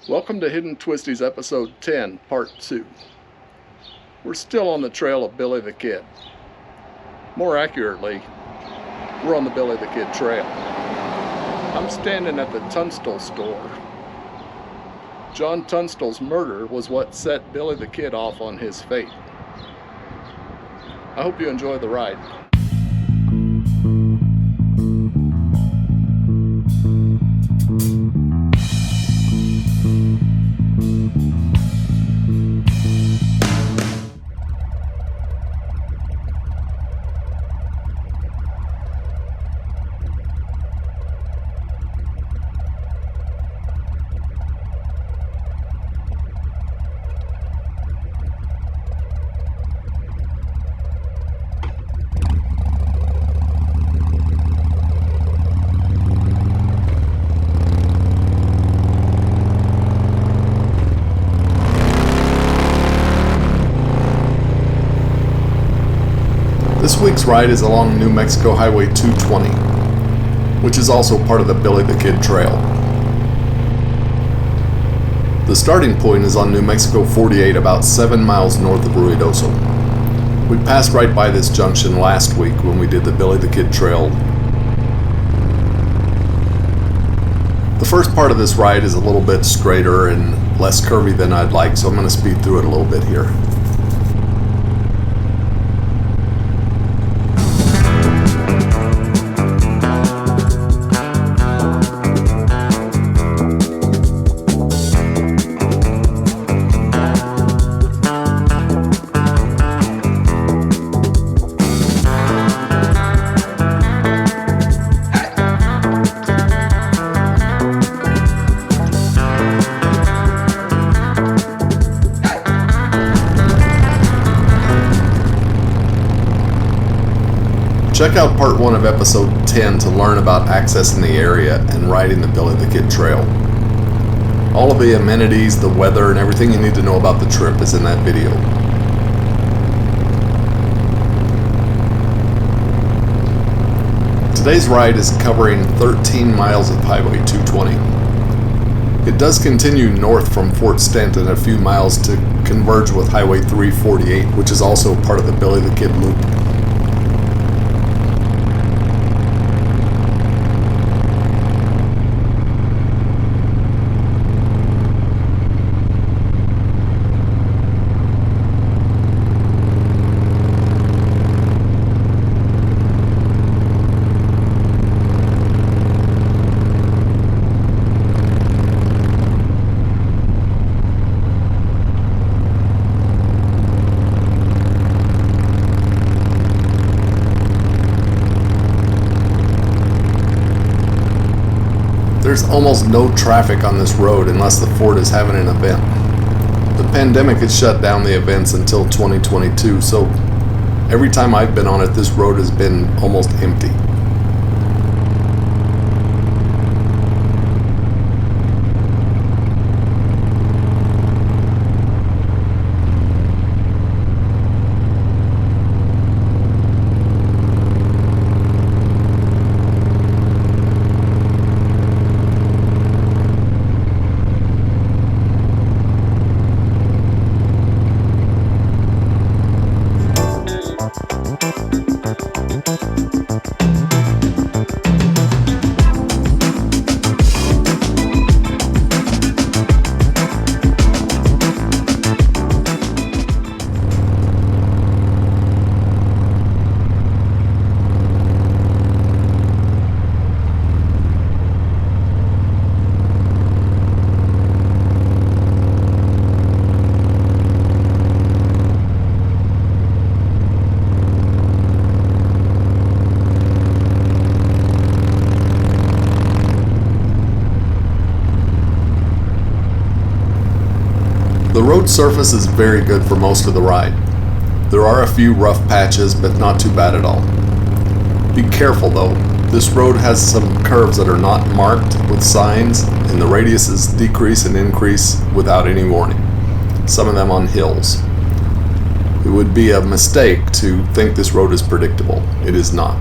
Welcome to Hidden Twisties episode 10, part 2. We're still on the trail of Billy the Kid. More accurately, we're on the Billy the Kid trail. I'm standing at the Tunstall store. John Tunstall's murder was what set Billy the Kid off on his fate. I hope you enjoy the ride. This week's ride is along New Mexico Highway 220, which is also part of the Billy the Kid Trail. The starting point is on New Mexico 48, about 7 miles north of Ruidoso. We passed right by this junction last week when we did the Billy the Kid Trail. The first part of this ride is a little bit straighter and less curvy than I'd like, so I'm going to speed through it a little bit here. Check out part 1 of episode 10 to learn about accessing the area and riding the Billy the Kid Trail. All of the amenities, the weather, and everything you need to know about the trip is in that video. Today's ride is covering 13 miles of Highway 220. It does continue north from Fort Stanton a few miles to converge with Highway 348, which is also part of the Billy the Kid loop. There's almost no traffic on this road unless the fort is having an event. The pandemic has shut down the events until 2022, so every time I've been on it, this road has been almost empty. The road surface is very good for most of the ride. There are a few rough patches, but not too bad at all. Be careful though, this road has some curves that are not marked with signs, and the radiuses decrease and increase without any warning, some of them on hills. It would be a mistake to think this road is predictable. It is not.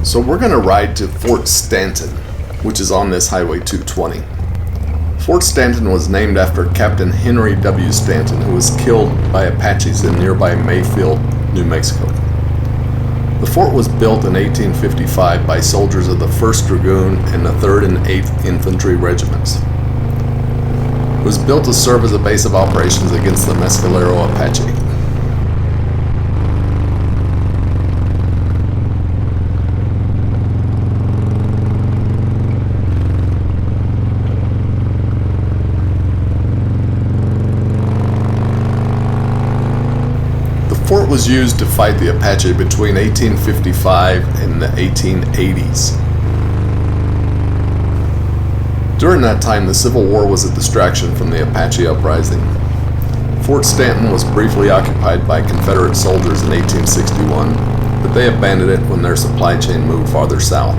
So we're going to ride to Fort Stanton, which is on this Highway 220. Fort Stanton was named after Captain Henry W. Stanton, who was killed by Apaches in nearby Mayfield, New Mexico. The fort was built in 1855 by soldiers of the 1st Dragoon and the 3rd and 8th Infantry Regiments. It was built to serve as a base of operations against the Mescalero Apache. The fort was used to fight the Apache between 1855 and the 1880s. During that time, the Civil War was a distraction from the Apache uprising. Fort Stanton was briefly occupied by Confederate soldiers in 1861, but they abandoned it when their supply chain moved farther south.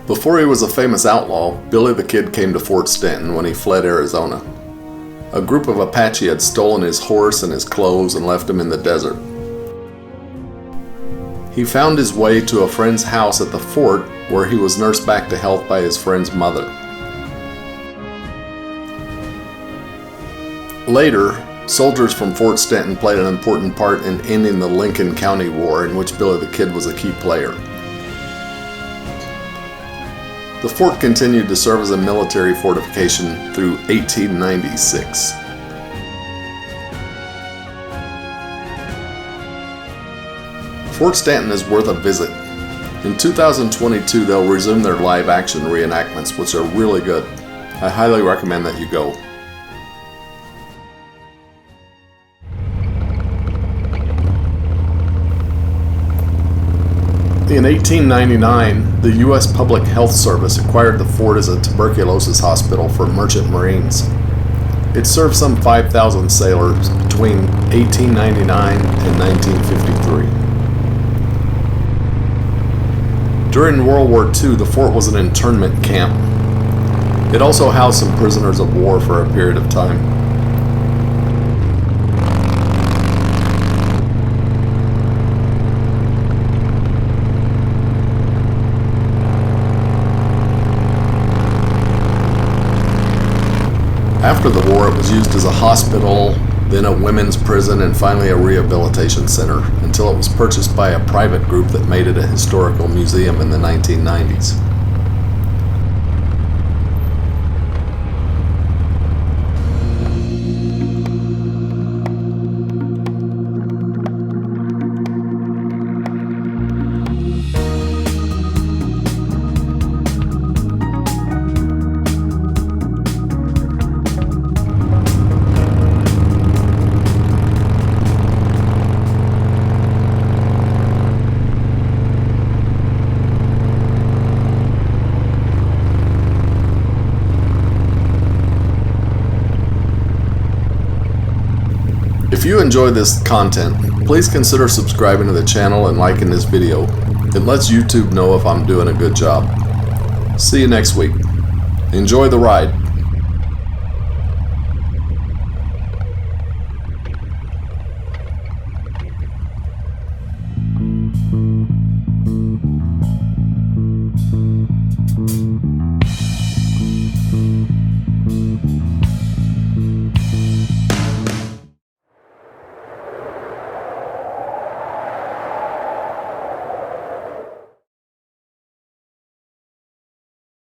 Before he was a famous outlaw, Billy the Kid came to Fort Stanton when he fled Arizona. A group of Apache had stolen his horse and his clothes and left him in the desert. He found his way to a friend's house at the fort where he was nursed back to health by his friend's mother. Later, soldiers from Fort Stanton played an important part in ending the Lincoln County War, in which Billy the Kid was a key player. The fort continued to serve as a military fortification through 1896. Fort Stanton is worth a visit. In 2022, they'll resume their live-action reenactments, which are really good. I highly recommend that you go. In 1899, the U.S. Public Health Service acquired the fort as a tuberculosis hospital for merchant marines. It served some 5,000 sailors between 1899 and 1953. During World War II, the fort was an internment camp. It also housed some prisoners of war for a period of time. After the war, it was used as a hospital, then a women's prison, and finally a rehabilitation center, until it was purchased by a private group that made it a historical museum in the 1990s. If you enjoy this content, please consider subscribing to the channel and liking this video. It lets YouTube know if I'm doing a good job. See you next week. Enjoy the ride.